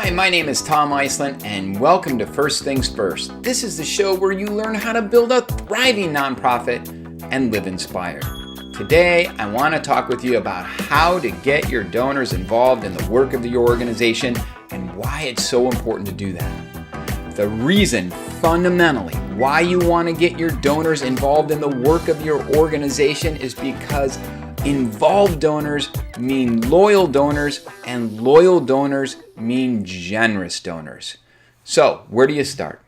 Hi, my name is Tom Iselin, and welcome to First Things First. This is the show where you learn how to build a thriving nonprofit and live inspired. Today, I want to talk with you about how to get your donors involved in the work of your organization and why it's so important to do that. The reason, fundamentally, why you want to get your donors involved in the work of your organization is because involved donors mean loyal donors, and loyal donors mean generous donors. So, where do you start?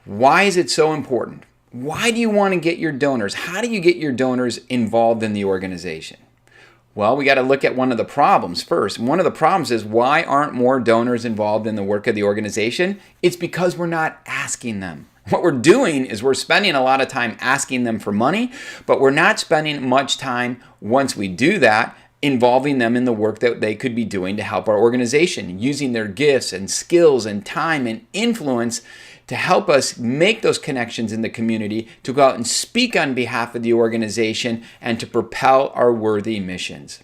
Why is it so important? Why do you want to get your donors? How do you get your donors involved in the organization? Well, we got to look at one of the problems first. One of the problems is, why aren't more donors involved in the work of the organization? It's because we're not asking them. What we're doing is we're spending a lot of time asking them for money, but we're not spending much time, once we do that, involving them in the work that they could be doing to help our organization, using their gifts and skills and time and influence to help us make those connections in the community, to go out and speak on behalf of the organization, and to propel our worthy missions.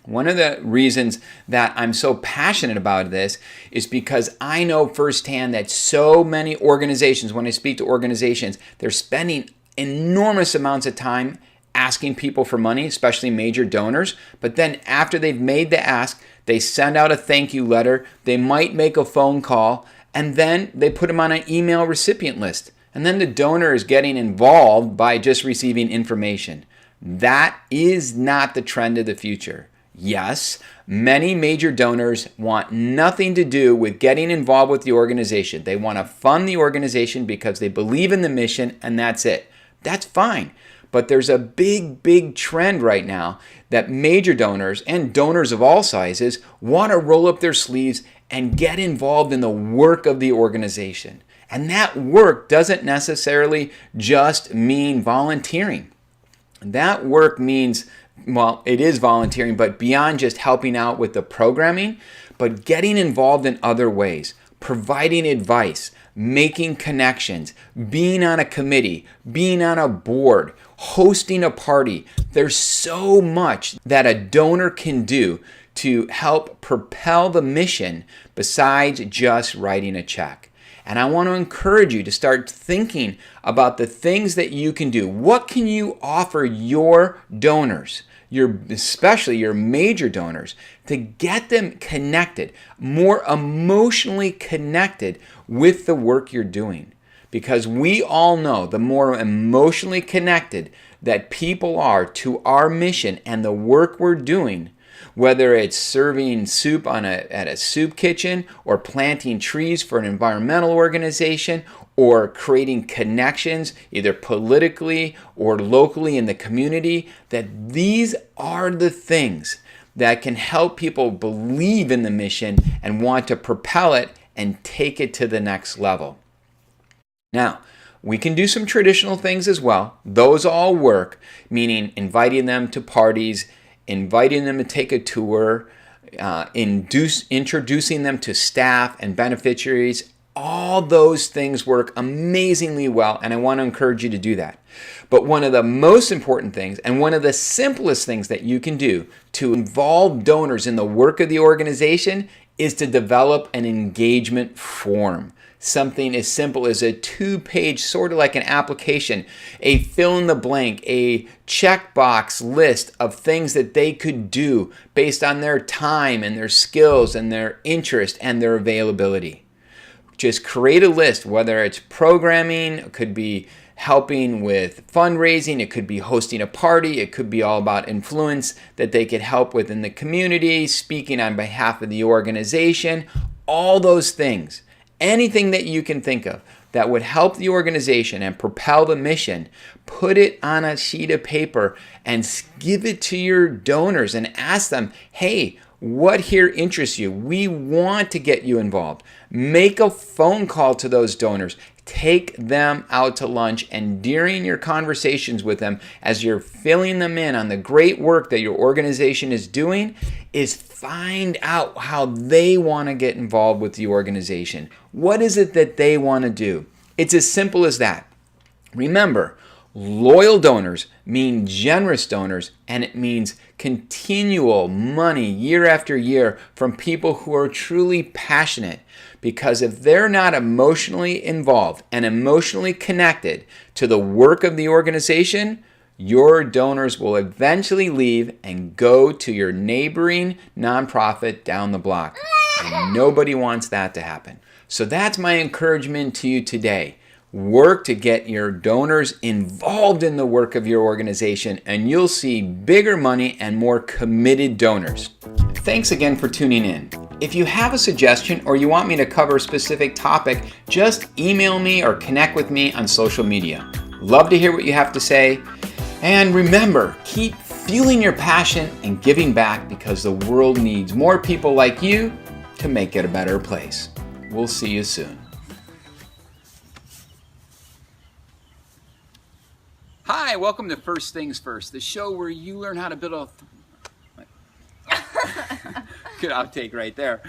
One of the reasons that I'm so passionate about this is because I know firsthand that so many organizations, when I speak to organizations, they're spending enormous amounts of time asking people for money, especially major donors. But then after they've made the ask, they send out a thank you letter, they might make a phone call, and then they put them on an email recipient list. And then the donor is getting involved by just receiving information. That is not the trend of the future. Yes, many major donors want nothing to do with getting involved with the organization. They want to fund the organization because they believe in the mission, and that's it. That's fine. But there's a big trend right now that major donors and donors of all sizes want to roll up their sleeves and get involved in the work of the organization. And that work doesn't necessarily just mean volunteering. That work means, well, it is volunteering, but beyond just helping out with the programming, but getting involved in other ways, providing advice, making connections, being on a committee, being on a board, hosting a party. There's so much that a donor can do to help propel the mission besides just writing a check. And I want to encourage you to start thinking about the things that you can do. What can you offer your donors, especially your major donors, to get them connected, more emotionally connected with the work you're doing? Because we all know the more emotionally connected that people are to our mission and the work we're doing, whether it's serving soup at a soup kitchen, or planting trees for an environmental organization, or creating connections either politically or locally in the community, that these are the things that can help people believe in the mission and want to propel it and take it to the next level. Now, we can do some traditional things as well. Those all work, meaning inviting them to parties, inviting them to take a tour, introducing them to staff and beneficiaries. All those things work amazingly well, and I want to encourage you to do that. But one of the most important things, and one of the simplest things that you can do to involve donors in the work of the organization, is to develop an engagement form. Something as simple as a 2-page, sort of like an application, a fill-in-the-blank, a checkbox list of things that they could do based on their time and their skills and their interest and their availability. Just create a list, whether it's programming, it could be helping with fundraising, it could be hosting a party, it could be all about influence that they could help with in the community, speaking on behalf of the organization, all those things. Anything that you can think of that would help the organization and propel the mission, put it on a sheet of paper and give it to your donors and ask them, hey, what here interests you? We want to get you involved. Make a phone call to those donors. Take them out to lunch, and during your conversations with them, as you're filling them in on the great work that your organization is doing, is find out how they want to get involved with the organization. What is it that they want to do? It's as simple as that. Remember, Loyal donors mean generous donors, and it means continual money year after year from people who are truly passionate. Because if they're not emotionally involved and emotionally connected to the work of the organization, your donors will eventually leave and go to your neighboring nonprofit down the block. And nobody wants that to happen. So that's my encouragement to you today. Work to get your donors involved in the work of your organization, and you'll see bigger money and more committed donors. Thanks again for tuning in. If you have a suggestion or you want me to cover a specific topic, just email me or connect with me on social media. Love to hear what you have to say. And remember, keep fueling your passion and giving back, because the world needs more people like you to make it a better place. We'll see you soon. Hi, welcome to First Things First, the show where you learn how to build a... Good outtake right there.